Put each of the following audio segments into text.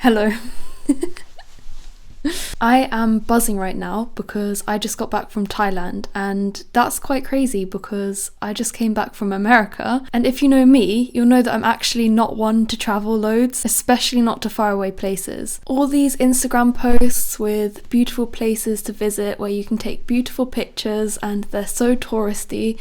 Hello. I am buzzing right now because I just got back from Thailand, and that's quite crazy because I just came back from America, and if you know me, you'll know that I'm actually not one to travel loads, especially not to faraway places. All these Instagram posts with beautiful places to visit where you can take beautiful pictures and they're so touristy,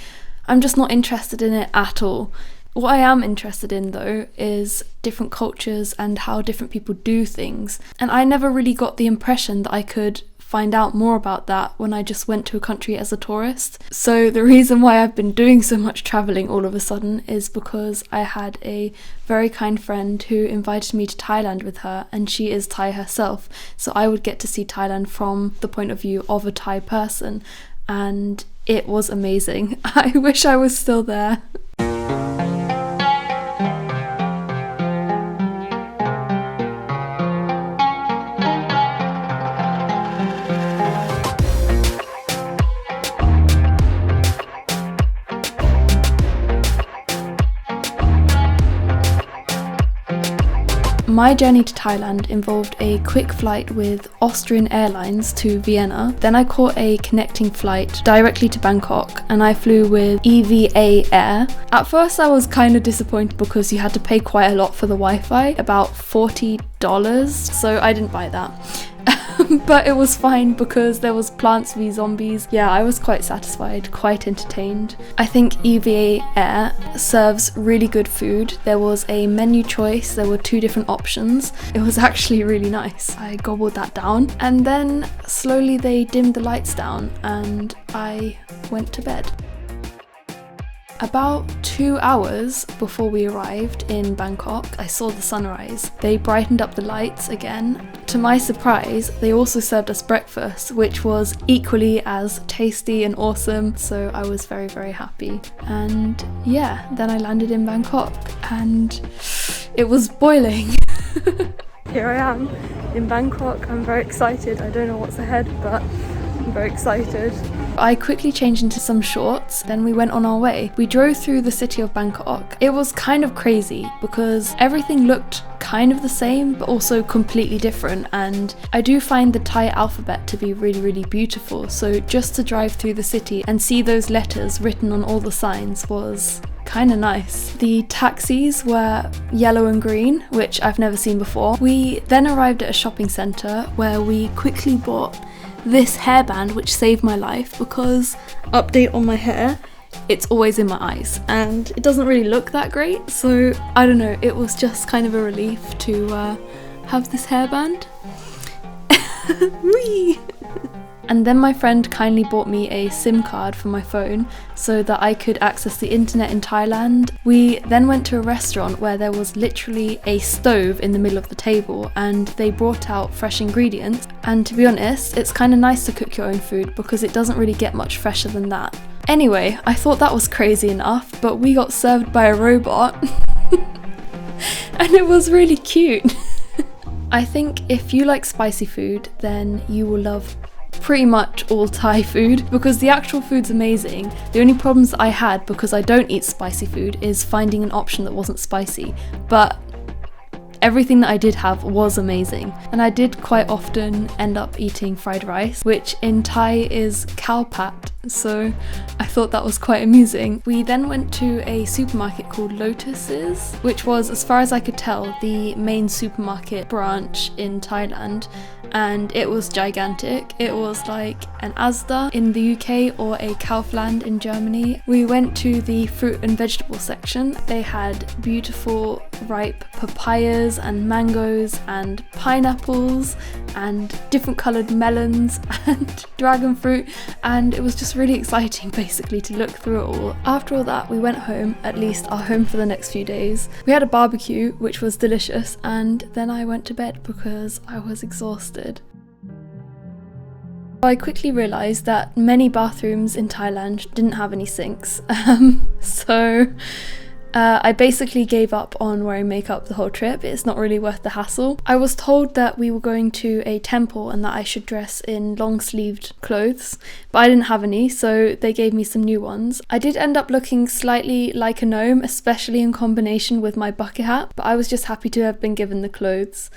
I'm just not interested in it at all. What I am interested in though is different cultures and how different people do things, and I never really got the impression that I could find out more about that when I just went to a country as a tourist. So the reason why I've been doing so much travelling all of a sudden is because I had a very kind friend who invited me to Thailand with her, and she is Thai herself, so I would get to see Thailand from the point of view of a Thai person, and it was amazing. I wish I was still there. My journey to Thailand involved a quick flight with Austrian Airlines to Vienna. Then I caught a connecting flight directly to Bangkok, and I flew with EVA Air. At first I was kind of disappointed because you had to pay quite a lot for the Wi-Fi, about $40, so I didn't buy that. But it was fine because there was Plants v Zombies. Yeah, I was quite satisfied, quite entertained. I think EVA Air serves really good food. There was a menu choice, there were 2 different options. It was actually really nice. I gobbled that down, and then slowly they dimmed the lights down and I went to bed. About 2 hours before we arrived in Bangkok, I saw the sunrise. They brightened up the lights again. To my surprise, they also served us breakfast, which was equally as tasty and awesome, so I was very, very happy. And yeah, then I landed in Bangkok and it was boiling. Here I am in Bangkok. I'm very excited. I don't know what's ahead, but I'm very excited. I quickly changed into some shorts, then we went on our way. We drove through the city of Bangkok. It was kind of crazy because everything looked kind of the same but also completely different, and I do find the Thai alphabet to be really, really beautiful, so just to drive through the city and see those letters written on all the signs was kind of nice. The taxis were yellow and green, which I've never seen before. We then arrived at a shopping centre where we quickly bought this hairband, which saved my life because, update on my hair, it's always in my eyes and it doesn't really look that great, so I don't know, it was just kind of a relief to have this hairband. Whee! And then my friend kindly bought me a SIM card for my phone so that I could access the internet in Thailand. We then went to a restaurant where there was literally a stove in the middle of the table, and they brought out fresh ingredients. And to be honest, it's kind of nice to cook your own food because it doesn't really get much fresher than that. Anyway, I thought that was crazy enough, but we got served by a robot and it was really cute. I think if you like spicy food, then you will love pretty much all Thai food because the actual food's amazing. The only problems I had because I don't eat spicy food is finding an option that wasn't spicy, but everything that I did have was amazing. And I did quite often end up eating fried rice, which in Thai is khao pat, so I thought that was quite amusing. We then went to a supermarket called Lotus's, which was, as far as I could tell, the main supermarket branch in Thailand, and it was gigantic. It was like an Asda in the UK or a Kaufland in Germany. We went to the fruit and vegetable section. They had beautiful ripe papayas and mangoes and pineapples and different coloured melons and dragon fruit, and it was just really exciting basically to look through it all. After all that, we went home, at least our home for the next few days. We had a barbecue, which was delicious, and then I went to bed because I was exhausted. I quickly realised that many bathrooms in Thailand didn't have any sinks, so I basically gave up on wearing makeup the whole trip. It's not really worth the hassle. I was told that we were going to a temple and that I should dress in long-sleeved clothes, but I didn't have any, so they gave me some new ones. I did end up looking slightly like a gnome, especially in combination with my bucket hat, but I was just happy to have been given the clothes.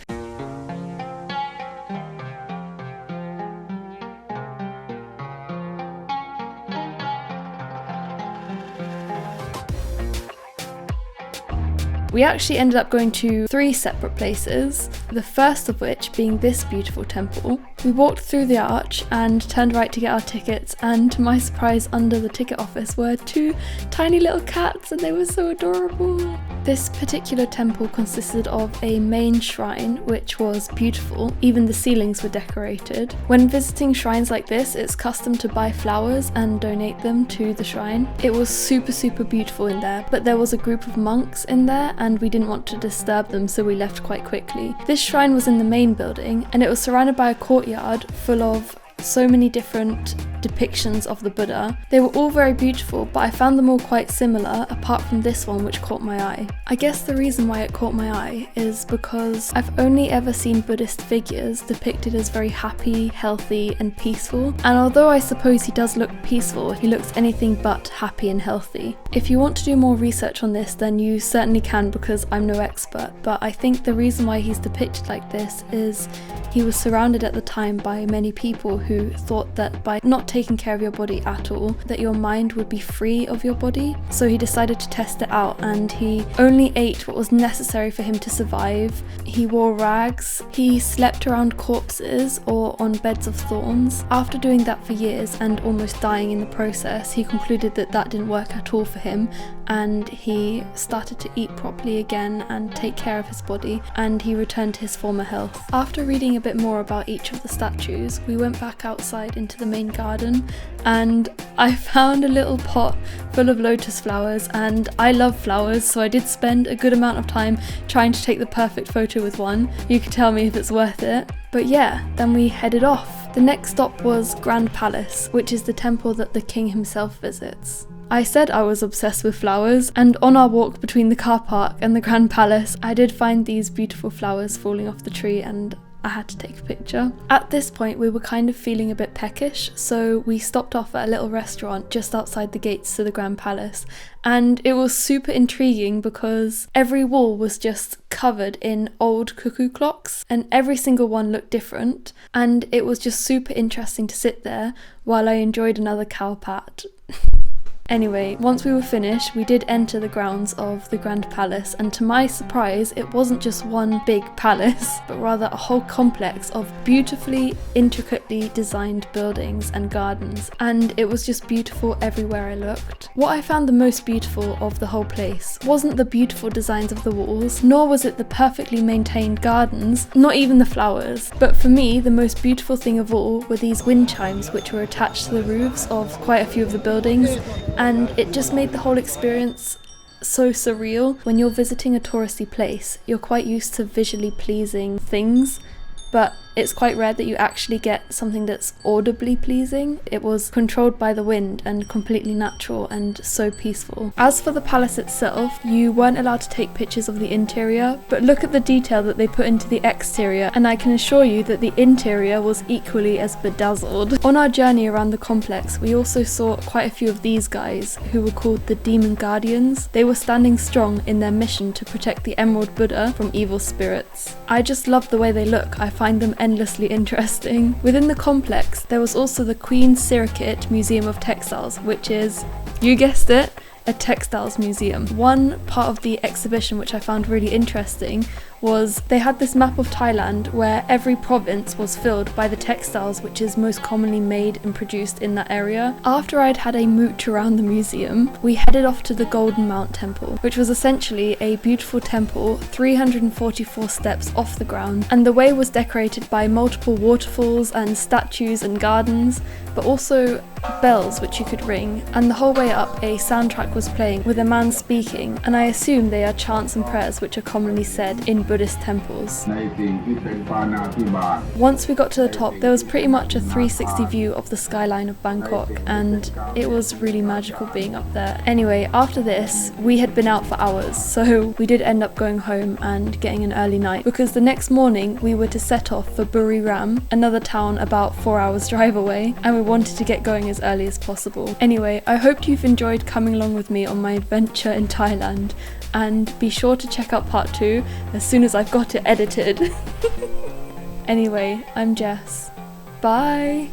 We actually ended up going to 3 separate places, the first of which being this beautiful temple. We walked through the arch and turned right to get our tickets, and to my surprise, under the ticket office were 2 tiny little cats, and they were so adorable. This particular temple consisted of a main shrine, which was beautiful. Even the ceilings were decorated. When visiting shrines like this, it's custom to buy flowers and donate them to the shrine. It was super beautiful in there, but there was a group of monks in there and we didn't want to disturb them, so we left quite quickly. This shrine was in the main building and it was surrounded by a courtyard full of so many different depictions of the Buddha. They were all very beautiful, but I found them all quite similar, apart from this one which caught my eye. I guess the reason why it caught my eye is because I've only ever seen Buddhist figures depicted as very happy, healthy and peaceful, and although I suppose he does look peaceful, he looks anything but happy and healthy. If you want to do more research on this, then you certainly can, because I'm no expert, but I think the reason why he's depicted like this is he was surrounded at the time by many people who thought that by not taking care of your body at all, that your mind would be free of your body. So he decided to test it out and he only ate what was necessary for him to survive. He wore rags, he slept around corpses or on beds of thorns. After doing that for years and almost dying in the process, he concluded that that didn't work at all for him, and he started to eat properly again and take care of his body, and he returned to his former health. After reading a bit more about each of the statues, we went back outside into the main garden and I found a little pot full of lotus flowers, and I love flowers, so I did spend a good amount of time trying to take the perfect photo with one. You can tell me if it's worth it. But yeah, then we headed off. The next stop was Grand Palace, which is the temple that the king himself visits. I said I was obsessed with flowers, and on our walk between the car park and the Grand Palace, I did find these beautiful flowers falling off the tree and I had to take a picture. At this point we were kind of feeling a bit peckish, so we stopped off at a little restaurant just outside the gates to the Grand Palace, and it was super intriguing because every wall was just covered in old cuckoo clocks and every single one looked different, and it was just super interesting to sit there while I enjoyed another cow pat. Anyway, once we were finished, we did enter the grounds of the Grand Palace, and to my surprise, it wasn't just one big palace, but rather a whole complex of beautifully, intricately designed buildings and gardens, and it was just beautiful everywhere I looked. What I found the most beautiful of the whole place wasn't the beautiful designs of the walls, nor was it the perfectly maintained gardens, not even the flowers, but for me, the most beautiful thing of all were these wind chimes which were attached to the roofs of quite a few of the buildings, and it just made the whole experience so surreal. When you're visiting a touristy place, you're quite used to visually pleasing things, but it's quite rare that you actually get something that's audibly pleasing. It was controlled by the wind and completely natural and so peaceful. As for the palace itself, you weren't allowed to take pictures of the interior, but look at the detail that they put into the exterior, and I can assure you that the interior was equally as bedazzled. On our journey around the complex, we also saw quite a few of these guys, who were called the Demon Guardians. They were standing strong in their mission to protect the Emerald Buddha from evil spirits. I just love the way they look. I find them endlessly interesting. Within the complex, there was also the Queen Sirikit Museum of Textiles, which is, you guessed it, a textiles museum. One part of the exhibition which I found really interesting was they had this map of Thailand where every province was filled by the textiles which is most commonly made and produced in that area. After I'd had a mooch around the museum, we headed off to the Golden Mount Temple, which was essentially a beautiful temple 344 steps off the ground, and the way was decorated by multiple waterfalls and statues and gardens, but also bells which you could ring, and the whole way up a soundtrack was playing with a man speaking, and I assume they are chants and prayers which are commonly said in Buddhist temples. Once we got to the top, there was pretty much a 360 view of the skyline of Bangkok, and it was really magical being up there. Anyway, after this, we had been out for hours, so we did end up going home and getting an early night, because the next morning we were to set off for Buriram, another town about 4 hours drive away, and we wanted to get going as early as possible. Anyway, I hope you've enjoyed coming along with me on my adventure in Thailand, and be sure to check out part 2 as soon as I've got it edited. Anyway, I'm Jess. Bye!